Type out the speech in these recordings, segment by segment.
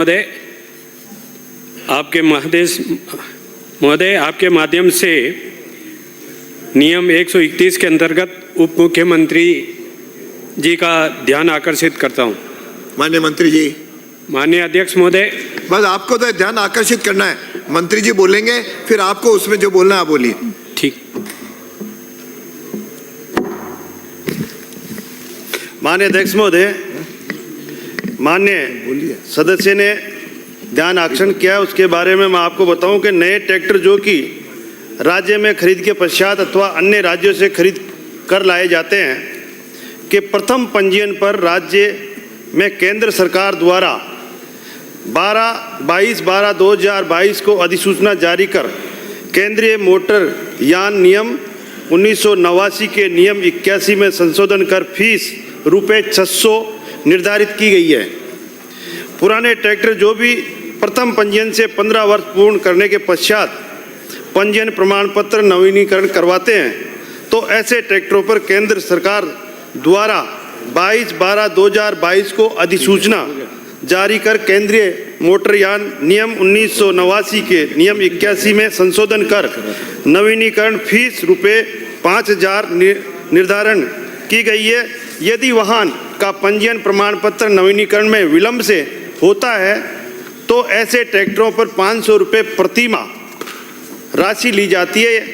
महोदय, आपके माध्यम से नियम 131 के अंतर्गत उप मुख्यमंत्री जी का ध्यान आकर्षित करता हूं। माननीय मंत्री जी। माननीय अध्यक्ष महोदय, बस आपको तो ध्यान आकर्षित करना है, मंत्री जी बोलेंगे फिर आपको उसमें जो बोलना है आप बोलिए। ठीक। माननीय अध्यक्ष महोदय, माननीय सदस्य ने ध्यान आकर्षण किया, उसके बारे में मैं आपको बताऊं कि नए ट्रैक्टर जो कि राज्य में खरीद के पश्चात अथवा अन्य राज्यों से खरीद कर लाए जाते हैं कि प्रथम पंजीयन पर राज्य में केंद्र सरकार द्वारा 22/12/2022 को अधिसूचना जारी कर केंद्रीय मोटर यान नियम 1989 के नियम 81 में संशोधन कर फीस रुपये 600 निर्धारित की गई है। पुराने ट्रैक्टर जो भी प्रथम पंजीयन से 15 वर्ष पूर्ण करने के पश्चात पंजीयन प्रमाण पत्र नवीनीकरण करवाते हैं तो ऐसे ट्रैक्टरों पर केंद्र सरकार द्वारा 22/12/2022 को अधिसूचना जारी कर केंद्रीय मोटर यान नियम 1989 के नियम 81 में संशोधन कर नवीनीकरण फीस रुपये 5000 निर्धारण की गई है। यदि वाहन का पंजीयन प्रमाण पत्र नवीनीकरण में विलंब से होता है तो ऐसे ट्रैक्टरों पर 500 रुपये प्रति माह राशि ली जाती है।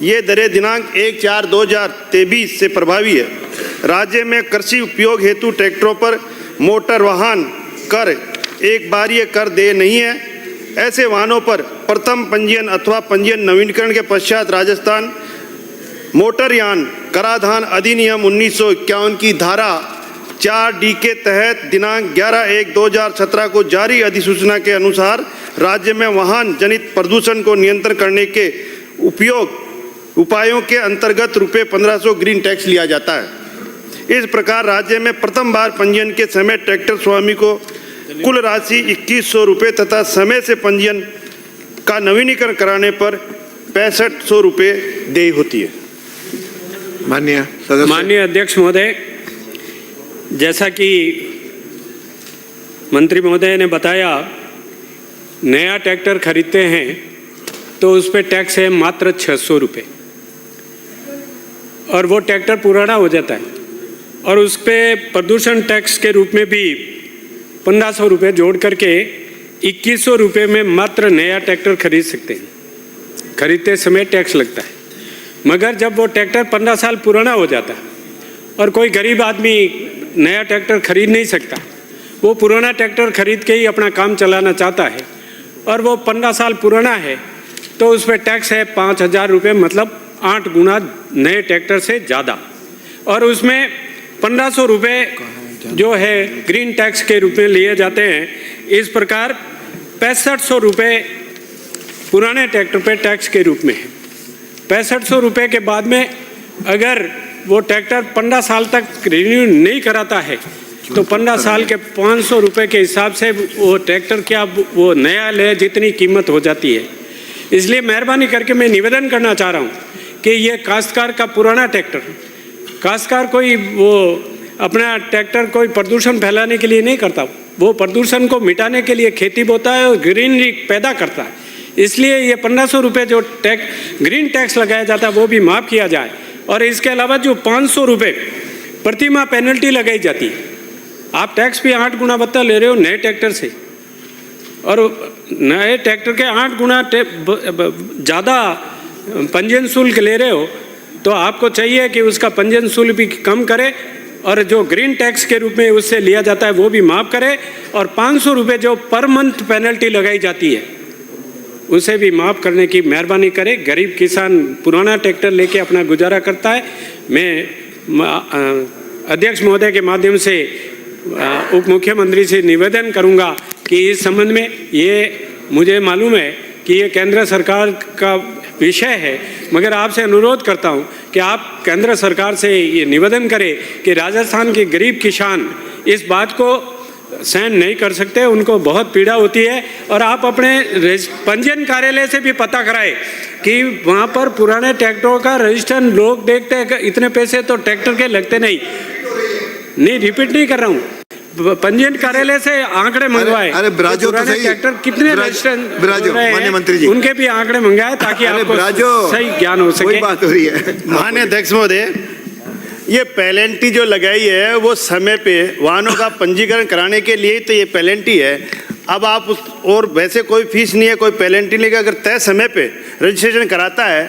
ये दरें दिनांक 1/4/2023 से प्रभावी है। राज्य में कृषि उपयोग हेतु ट्रैक्टरों पर मोटर वाहन कर एक बारीय कर देय नहीं है। ऐसे वाहनों पर प्रथम पंजीयन अथवा पंजीयन नवीनीकरण के पश्चात राजस्थान मोटर यान कराधान अधिनियम 1951 की धारा 4D के तहत दिनांक 11/1/2017 को जारी अधिसूचना के अनुसार राज्य में वाहन जनित प्रदूषण को नियंत्रण करने के उपायों के अंतर्गत रुपये 1500 ग्रीन टैक्स लिया जाता है। इस प्रकार राज्य में प्रथम बार पंजीयन के समय ट्रैक्टर स्वामी को कुल राशि 2100 रुपये तथा समय से पंजीयन का नवीनीकरण कराने पर 6500 रुपये देय होती है। माननीय अध्यक्ष महोदय, जैसा कि मंत्री महोदय ने बताया, नया ट्रैक्टर खरीदते हैं तो उस पर टैक्स है मात्र 600 रुपये और वो ट्रैक्टर पुराना हो जाता है और उस पर प्रदूषण टैक्स के रूप में भी 1500 रुपये जोड़ करके 2100 रुपये में मात्र नया ट्रैक्टर खरीद सकते हैं। खरीदते समय टैक्स लगता है, मगर जब वो ट्रैक्टर 15 साल पुराना हो जाता है और कोई गरीब आदमी नया ट्रैक्टर खरीद नहीं सकता, वो पुराना ट्रैक्टर खरीद के ही अपना काम चलाना चाहता है और वो 15 साल पुराना है तो उस पर टैक्स है 5000 रुपये, मतलब 8 गुना नए ट्रैक्टर से ज़्यादा। और उसमें 1500 रुपये जो है ग्रीन टैक्स के रूप में लिए जाते हैं। इस प्रकार 6500 रुपये पुराने ट्रैक्टर पे टैक्स के रूप में है। 6500 रुपये के बाद में अगर वो ट्रैक्टर 15 साल तक रिन्यू नहीं कराता है तो 15 साल के 500 रुपये के हिसाब से वो ट्रैक्टर क्या वो नया ले जितनी कीमत हो जाती है। इसलिए मेहरबानी करके मैं निवेदन करना चाह रहा हूँ कि ये काश्तकार का पुराना ट्रैक्टर, काश्तकार कोई वो अपना ट्रैक्टर कोई प्रदूषण फैलाने के लिए नहीं करता, वो प्रदूषण को मिटाने के लिए खेती बोता है और ग्रीनरी पैदा करता है। इसलिए ये 1500 रुपये जो ग्रीन टैक्स लगाया जाता है वो भी माफ़ किया जाए और इसके अलावा जो 500 रुपये प्रति माह पेनल्टी लगाई जाती है। आप टैक्स भी 8 गुना बत्ता ले रहे हो नए ट्रैक्टर से और नए ट्रैक्टर के 8 गुना ज़्यादा पंजीयन शुल्क ले रहे हो, तो आपको चाहिए कि उसका पंजीयन शुल्क भी कम करे और जो ग्रीन टैक्स के रूप में उससे लिया जाता है वो भी माफ़ करे और 500 रुपये जो पर मंथ पेनल्टी लगाई जाती है उसे भी माफ़ करने की मेहरबानी करें। गरीब किसान पुराना ट्रैक्टर लेके अपना गुजारा करता है। मैं अध्यक्ष महोदय के माध्यम से उप मुख्यमंत्री से निवेदन करूंगा कि इस संबंध में, ये मुझे मालूम है कि ये केंद्र सरकार का विषय है, मगर आपसे अनुरोध करता हूं कि आप केंद्र सरकार से ये निवेदन करें कि राजस्थान के गरीब किसान इस बात को सहन नहीं कर सकते, उनको बहुत पीड़ा होती है और आप अपने पंजीयन कार्यालय से भी पता कराएं कि वहाँ पर पुराने ट्रैक्टरों का रजिस्ट्रेशन लोग देखते हैं, इतने पैसे तो ट्रैक्टर के लगते नहीं, रिपीट नहीं कर रहा हूँ, पंजीयन कार्यालय से आंकड़े मंगवाए। अरे ब्राजो तो पुराने सही। ट्रैक्टर कितने ब्राजो माननीय मंत्री जी, उनके भी आंकड़े मंगाए ताकि अरे आपको ब्राजो सही ज्ञान हो सके। वही बात हो रही है। माननीय अध्यक्ष महोदय, ये पेनल्टी जो लगाई है वो समय पे वाहनों का पंजीकरण कराने के लिए तो ये पेनल्टी है। अब आप उस और वैसे कोई फीस नहीं है, कोई पेनल्टी नहीं है। अगर तय समय पे रजिस्ट्रेशन कराता है